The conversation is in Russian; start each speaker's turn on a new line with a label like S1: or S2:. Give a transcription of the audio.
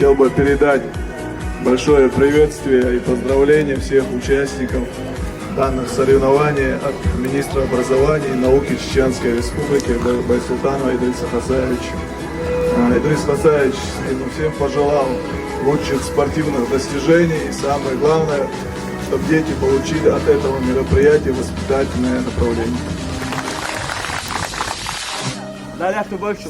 S1: хотел бы передать большое приветствие и поздравления всех участников данных соревнований от министра образования и науки Чеченской Республики Байсултанова Идриса Хасаевича. Идрис Хасаевич всем пожелал лучших спортивных достижений и самое главное, чтобы дети получили от этого мероприятия воспитательное направление.
S2: Далее, кто больше,